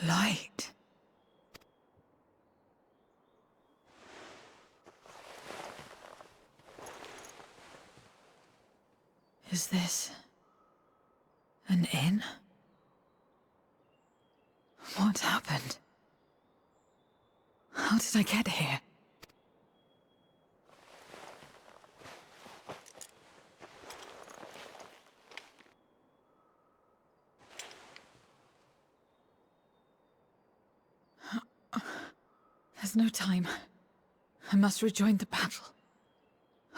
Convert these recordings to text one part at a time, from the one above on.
Light. Is this an inn? What happened? How did I get here? There's no time. I must rejoin the battle.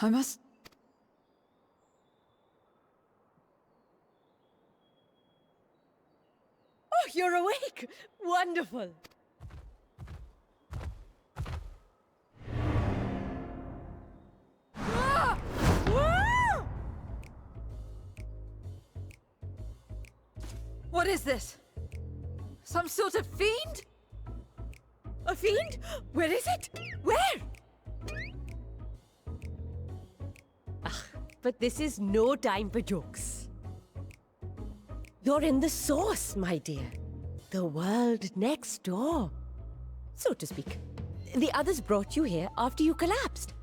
I must... Oh, you're awake! Wonderful! Ah! Ah! What is this? Some sort of fiend? A fiend? Where is it? Where? But this is no time for jokes. You're in the source, my dear. The world next door, so to speak. The others brought you here after you collapsed.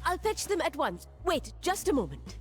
I'll fetch them at once. Wait, just a moment.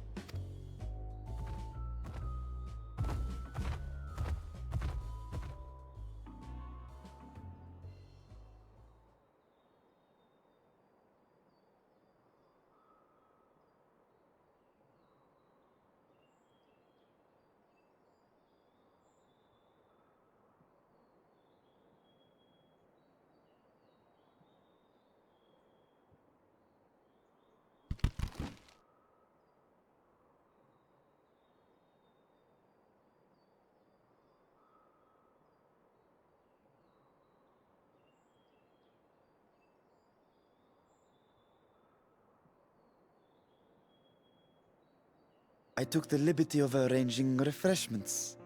I took the liberty of arranging refreshments.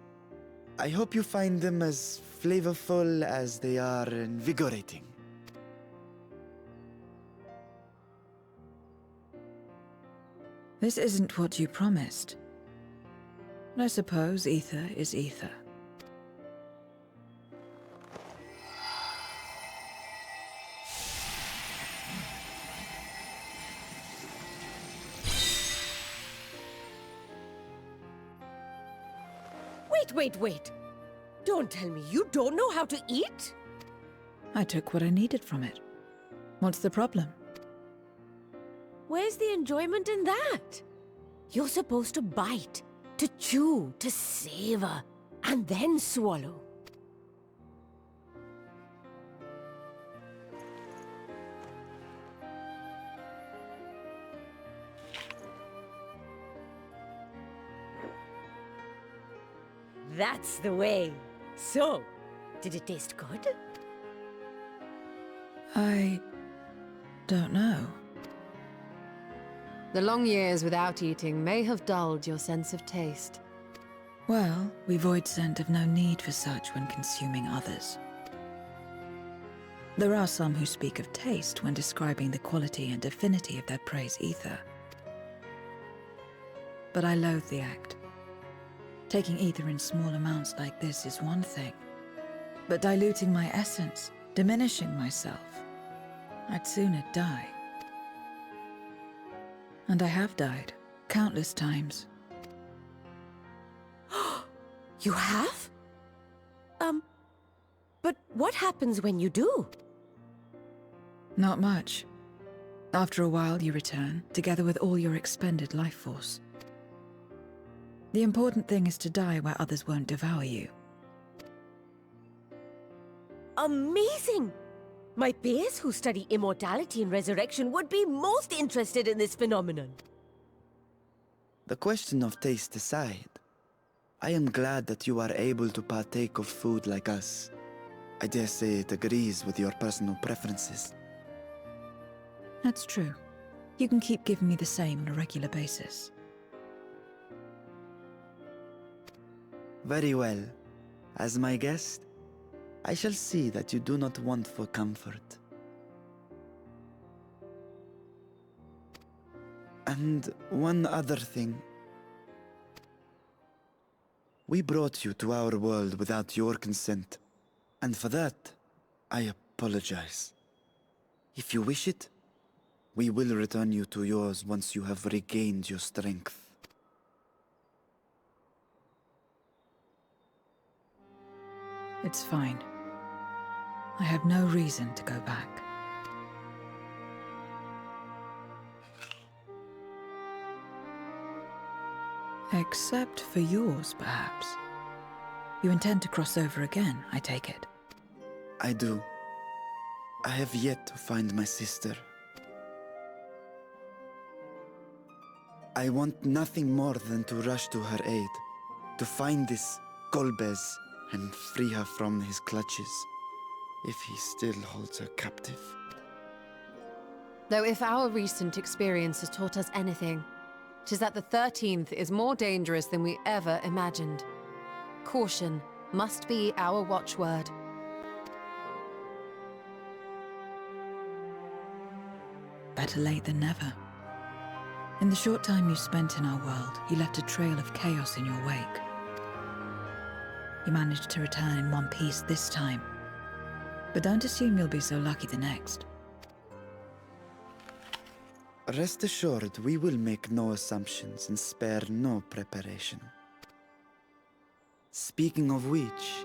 I hope you find them as flavorful as they are invigorating. This isn't what you promised. I suppose ether is ether. Wait. Don't tell me you don't know how to eat? I took what I needed from it. What's the problem? Where's the enjoyment in that? You're supposed to bite, to chew, to savor, and then swallow. That's the way. So, did it taste good? I don't know. The long years without eating may have dulled your sense of taste. Well, we void scent have no need for such when consuming others. There are some who speak of taste when describing the quality and affinity of their praise ether. But I loathe the act. Taking ether in small amounts like this is one thing, but diluting my essence, diminishing myself, I'd sooner die. And I have died, countless times. You have? But what happens when you do? Not much. After a while you return, together with all your expended life force. The important thing is to die where others won't devour you. Amazing! My peers who study immortality and resurrection would be most interested in this phenomenon. The question of taste aside, I am glad that you are able to partake of food like us. I dare say it agrees with your personal preferences. That's true. You can keep giving me the same on a regular basis. Very well. As my guest, I shall see that you do not want for comfort. And one other thing. We brought you to our world without your consent, and for that, I apologize. If you wish it, we will return you to yours once you have regained your strength. It's fine. I have no reason to go back. Except for yours, perhaps. You intend to cross over again, I take it. I do. I have yet to find my sister. I want nothing more than to rush to her aid, to find this Golbez and free her from his clutches, if he still holds her captive. Though if our recent experience has taught us anything, 'tis that the 13th is more dangerous than we ever imagined. Caution must be our watchword. Better late than never. In the short time you spent in our world, you left a trail of chaos in your wake. You managed to return in one piece this time, but don't assume you'll be so lucky the next. Rest assured, we will make no assumptions and spare no preparation. Speaking of which,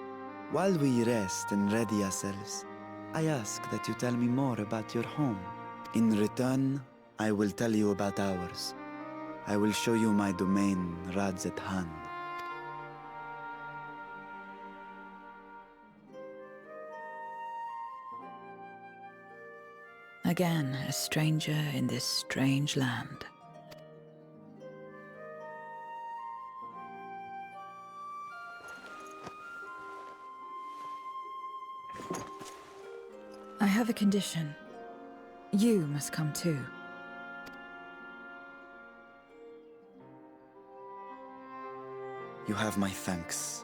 while we rest and ready ourselves, I ask that you tell me more about your home. In return, I will tell you about ours. I will show you my domain, Rads at hand. Again, a stranger in this strange land. I have a condition. You must come too. You have my thanks.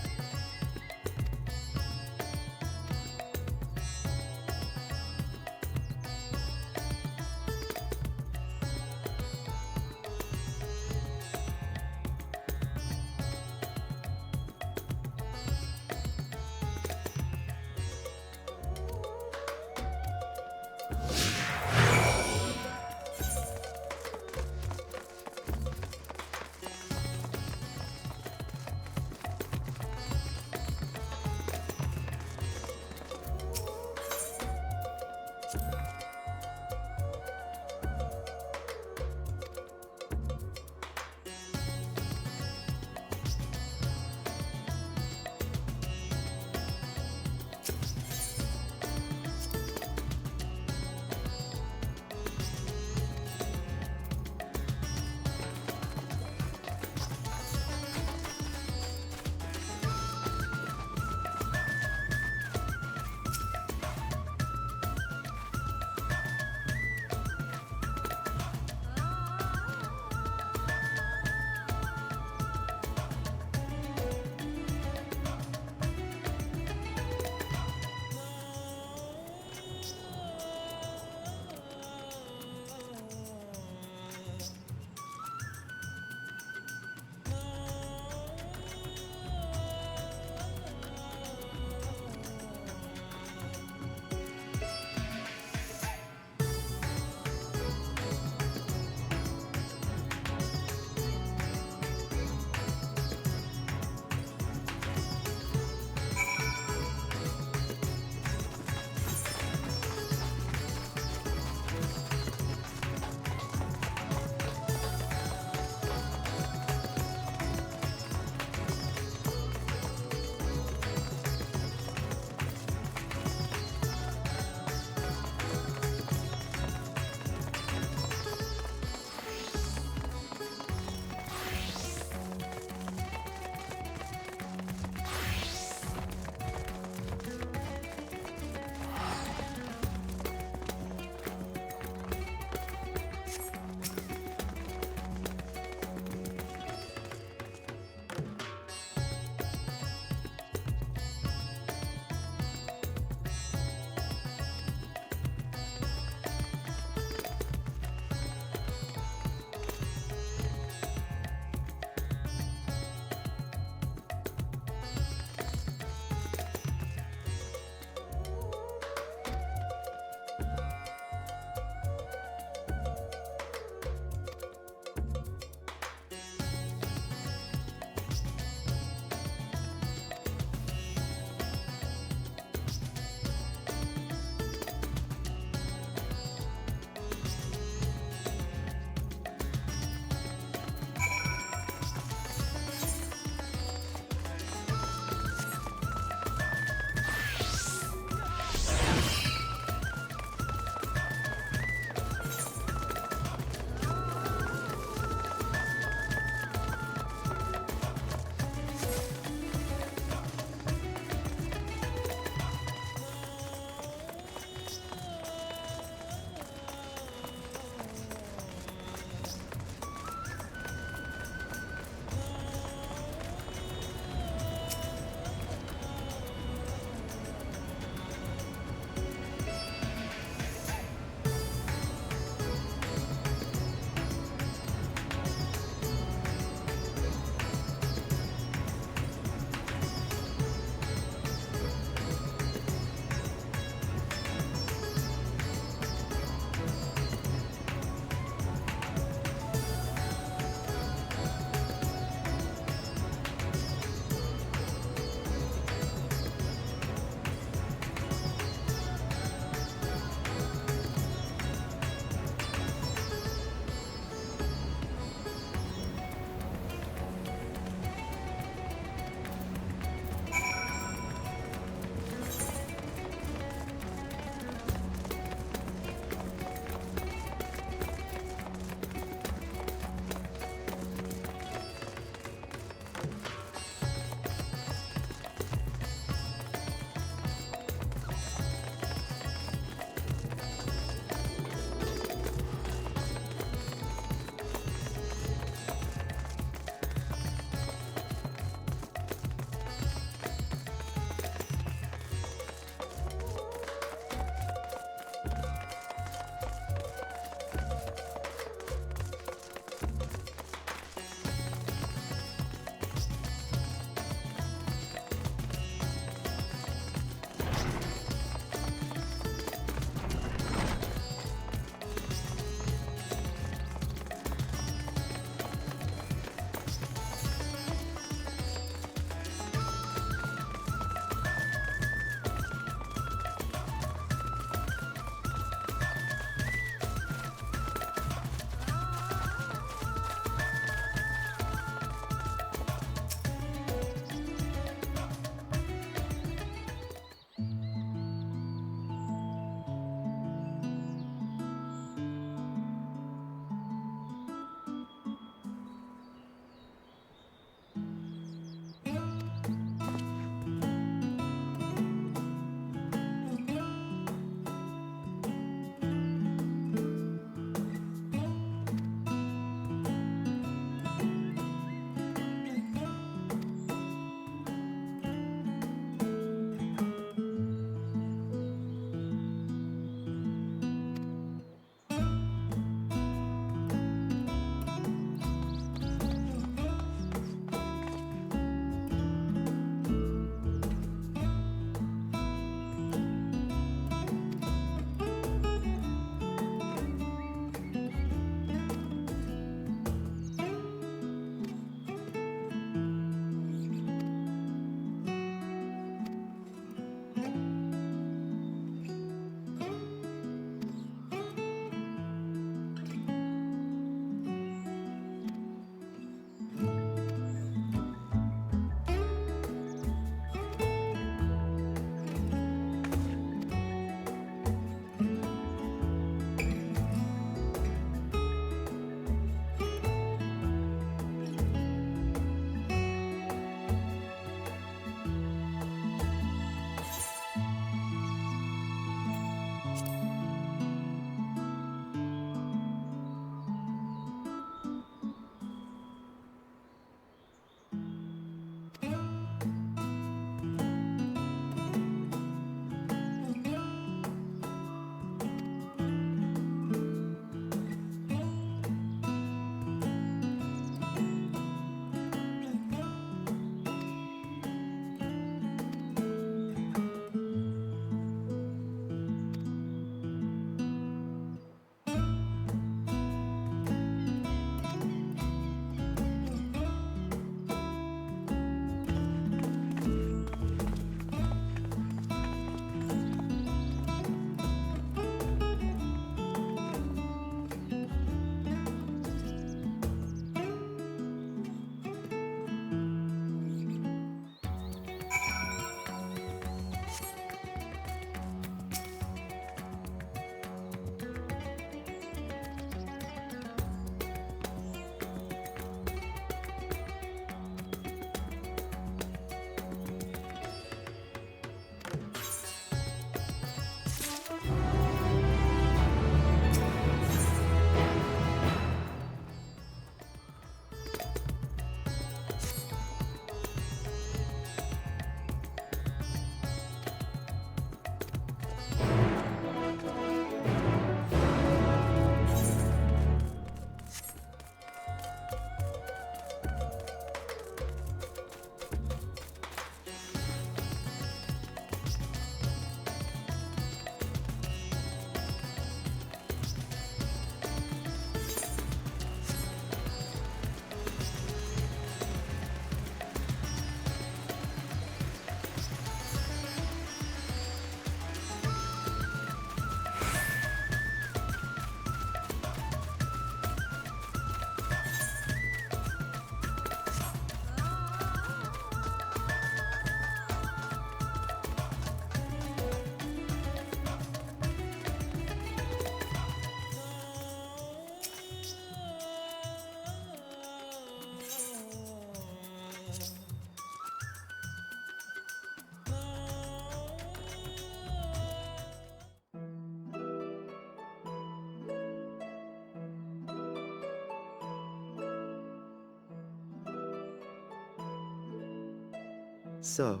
So,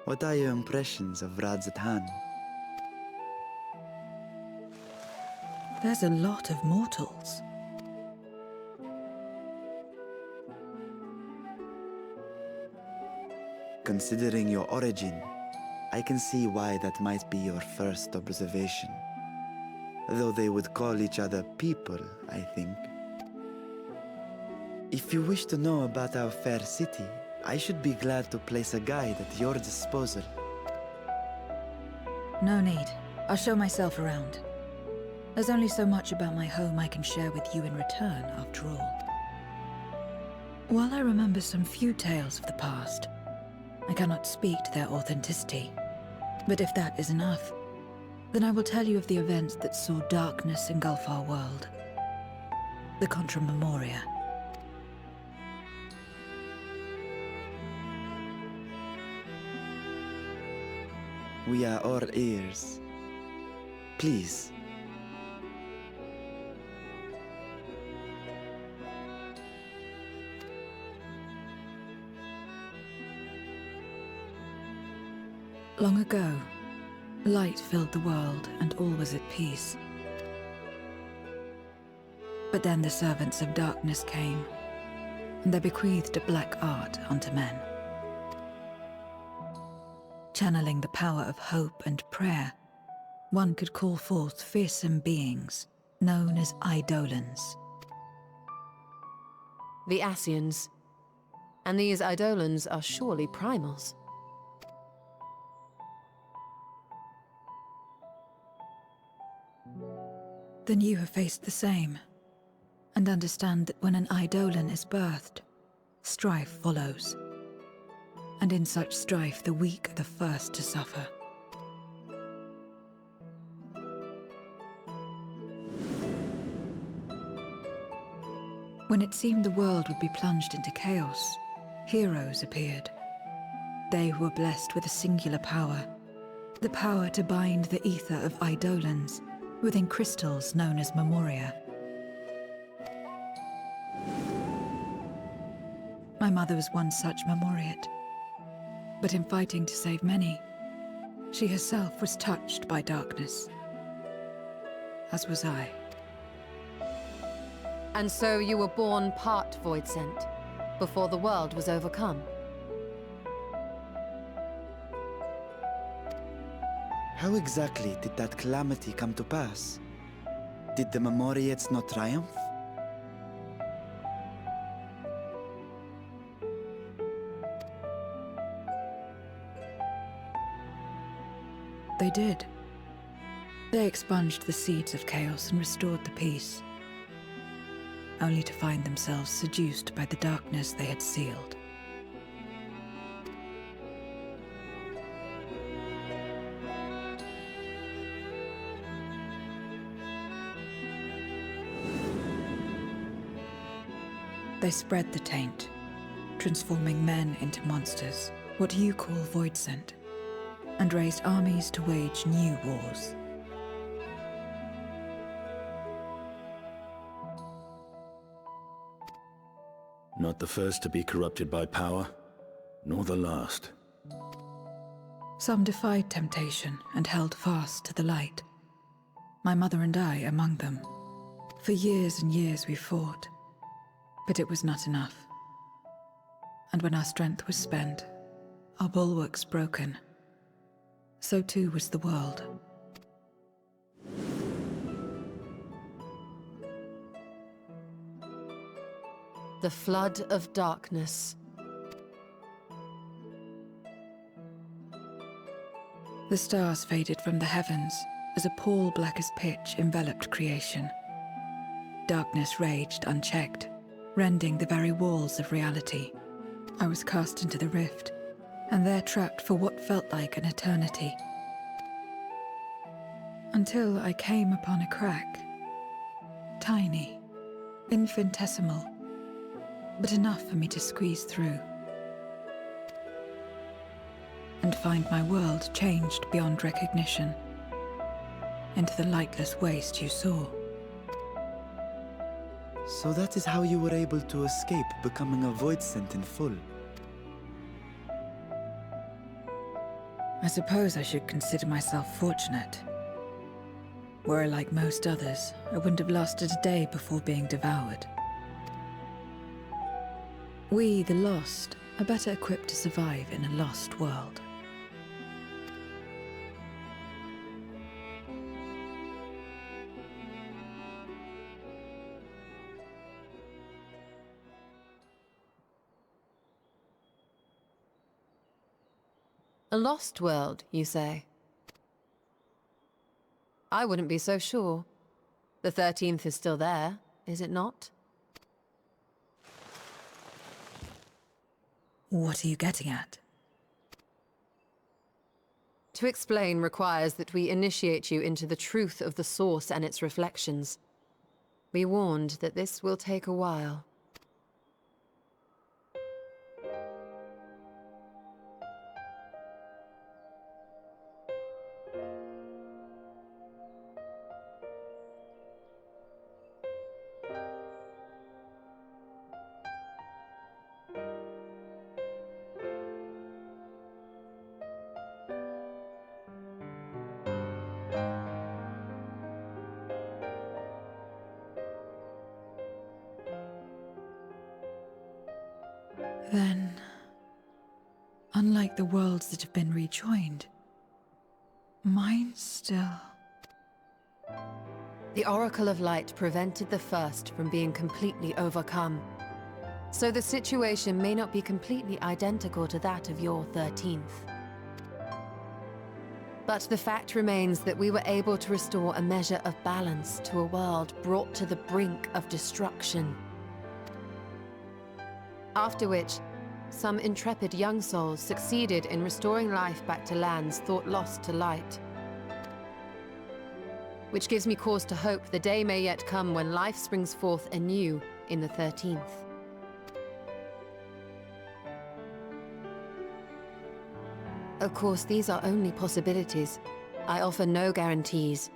what are your impressions of Vrtra? There's a lot of mortals. Considering your origin, I can see why that might be your first observation. Though they would call each other people, I think. If you wish to know about our fair city, I should be glad to place a guide at your disposal. No need. I'll show myself around. There's only so much about my home I can share with you in return, after all. While I remember some few tales of the past, I cannot speak to their authenticity. But if that is enough, then I will tell you of the events that saw darkness engulf our world. The Contra Memoria. We are all ears. Please. Long ago, light filled the world and all was at peace. But then the servants of darkness came, and they bequeathed a black art unto men. Channeling the power of hope and prayer, one could call forth fearsome beings known as eidolons. The Scions. And these eidolons are surely primals. Then you have faced the same, and understand that when an eidolon is birthed, strife follows. And in such strife, the weak are the first to suffer. When it seemed the world would be plunged into chaos, heroes appeared. They who were blessed with a singular power, the power to bind the ether of eidolons within crystals known as memoria. My mother was one such memoriate. But in fighting to save many, she herself was touched by darkness. As was I. And so you were born part void sent, before the world was overcome. How exactly did that calamity come to pass? Did the Memoriates not triumph? They did. They expunged the seeds of chaos and restored the peace, only to find themselves seduced by the darkness they had sealed. They spread the taint, transforming men into monsters, what you call void sent, and raised armies to wage new wars. Not the first to be corrupted by power, nor the last. Some defied temptation and held fast to the light. My mother and I among them. For years and years we fought, but it was not enough. And when our strength was spent, our bulwarks broken, so too was the world. The flood of darkness. The stars faded from the heavens as a pall black as pitch enveloped creation. Darkness raged unchecked, rending the very walls of reality. I was cast into the rift, and there trapped for what felt like an eternity. Until I came upon a crack. Tiny, infinitesimal, but enough for me to squeeze through. And find my world changed beyond recognition, into the lightless waste you saw. So that is how you were able to escape becoming a void sent in full. I suppose I should consider myself fortunate. Were I like most others, I wouldn't have lasted a day before being devoured. We, the lost, are better equipped to survive in a lost world. A lost world, you say? I wouldn't be so sure. The 13th is still there, is it not? What are you getting at? To explain requires that we initiate you into the truth of the source and its reflections. Be warned that this will take a while. Then, unlike the worlds that have been rejoined, mine still... The Oracle of Light prevented the first from being completely overcome. So the situation may not be completely identical to that of your 13th. But the fact remains that we were able to restore a measure of balance to a world brought to the brink of destruction. After which, some intrepid young souls succeeded in restoring life back to lands thought lost to light. Which gives me cause to hope the day may yet come when life springs forth anew in the 13th. Of course, these are only possibilities. I offer no guarantees.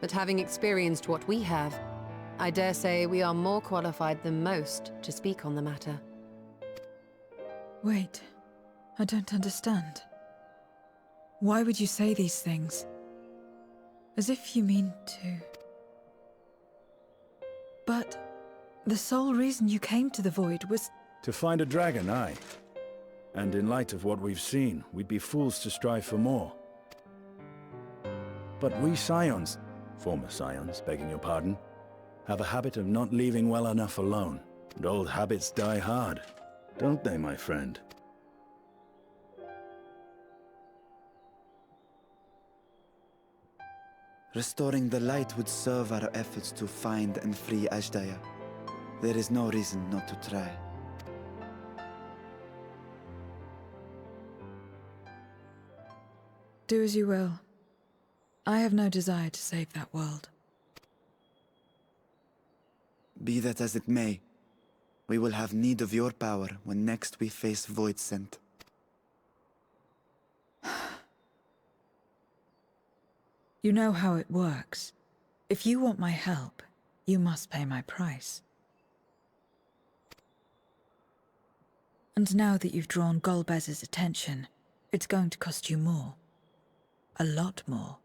But having experienced what we have, I dare say we are more qualified than most to speak on the matter. Wait, I don't understand. Why would you say these things? As if you mean to... But the sole reason you came to the Void was... To find a dragon, aye. And in light of what we've seen, we'd be fools to strive for more. But we Scions, former Scions, begging your pardon, have a habit of not leaving well enough alone. And old habits die hard, don't they, my friend? Restoring the light would serve our efforts to find and free Ashdaya. There is no reason not to try. Do as you will. I have no desire to save that world. Be that as it may, we will have need of your power when next we face Void Scent. You know how it works. If you want my help, you must pay my price. And now that you've drawn Golbez's attention, it's going to cost you more. A lot more.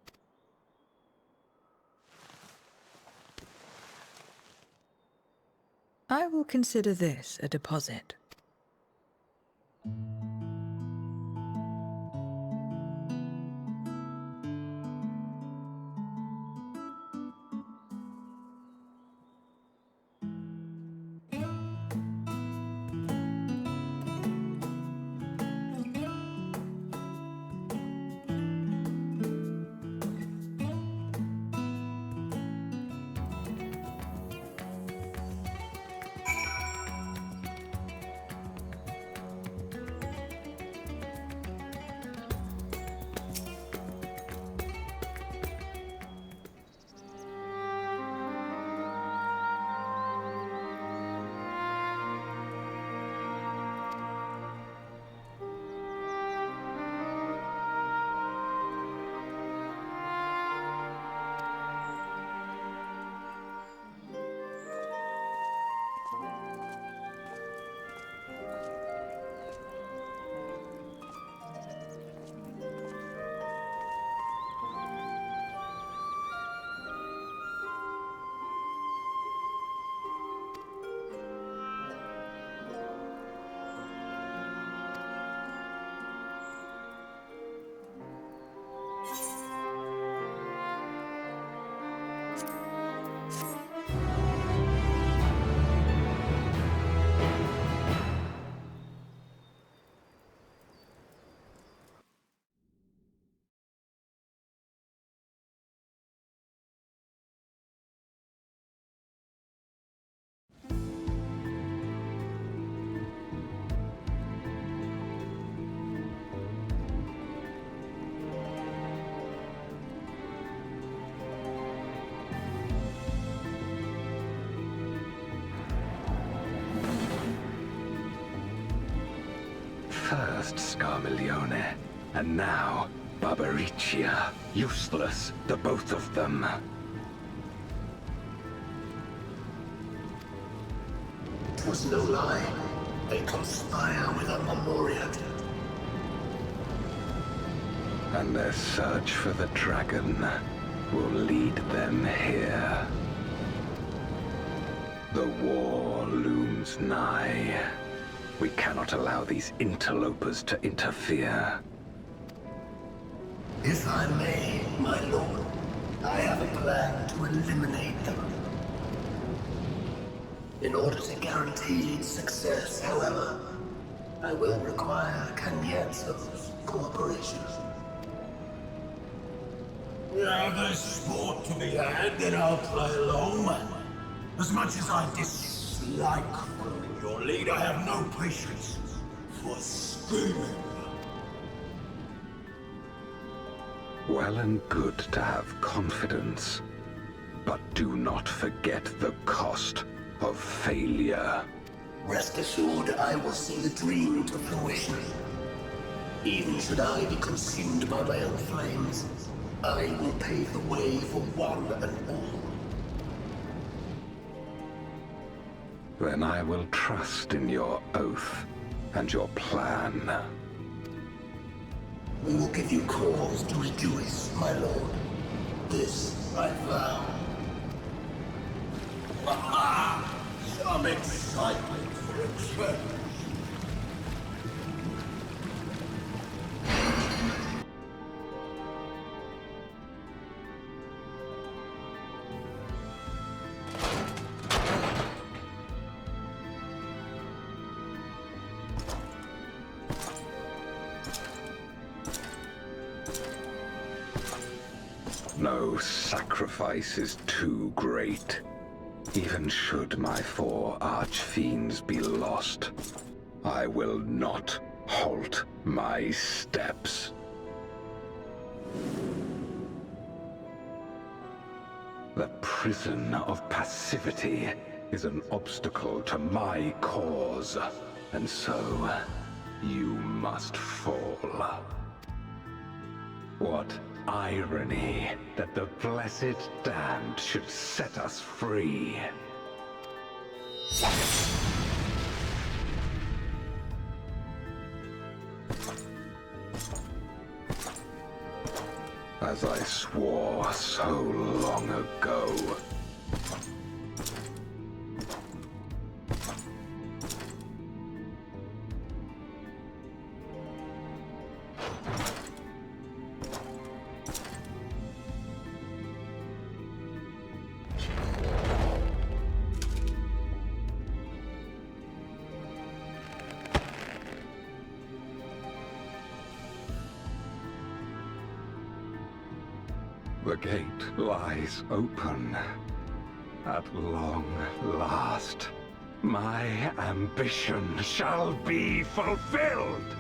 I will consider this a deposit. First Scarmiglione, and now Barbaricia. Useless, the both of them. It was no lie. They conspire with a memorial. And their search for the dragon will lead them here. The war looms nigh. We cannot allow these interlopers to interfere. If I may, my lord, I have a plan to eliminate them. In order to guarantee its success, however, I will require Cagnazzo's cooperation. Now there's sport to be had, then I'll play along. As much as I dislike following your lead, I have no patience for scheming. Well and good to have confidence, but do not forget the cost of failure. Rest assured, I will see the dream to fruition. Even should I be consumed by my own flames, I will pave the way for one and all. Then I will trust in your oath and your plan. We will give you cause to rejoice, my lord. This I vow. Ha-ha! Some excitement for a change. No sacrifice is too great. Even should my 4 arch-fiends be lost, I will not halt my steps. The prison of passivity is an obstacle to my cause, and so you must fall. What irony that the blessed damned should set us free. As I swore so long ago. The gate lies open. At long last, my ambition shall be fulfilled!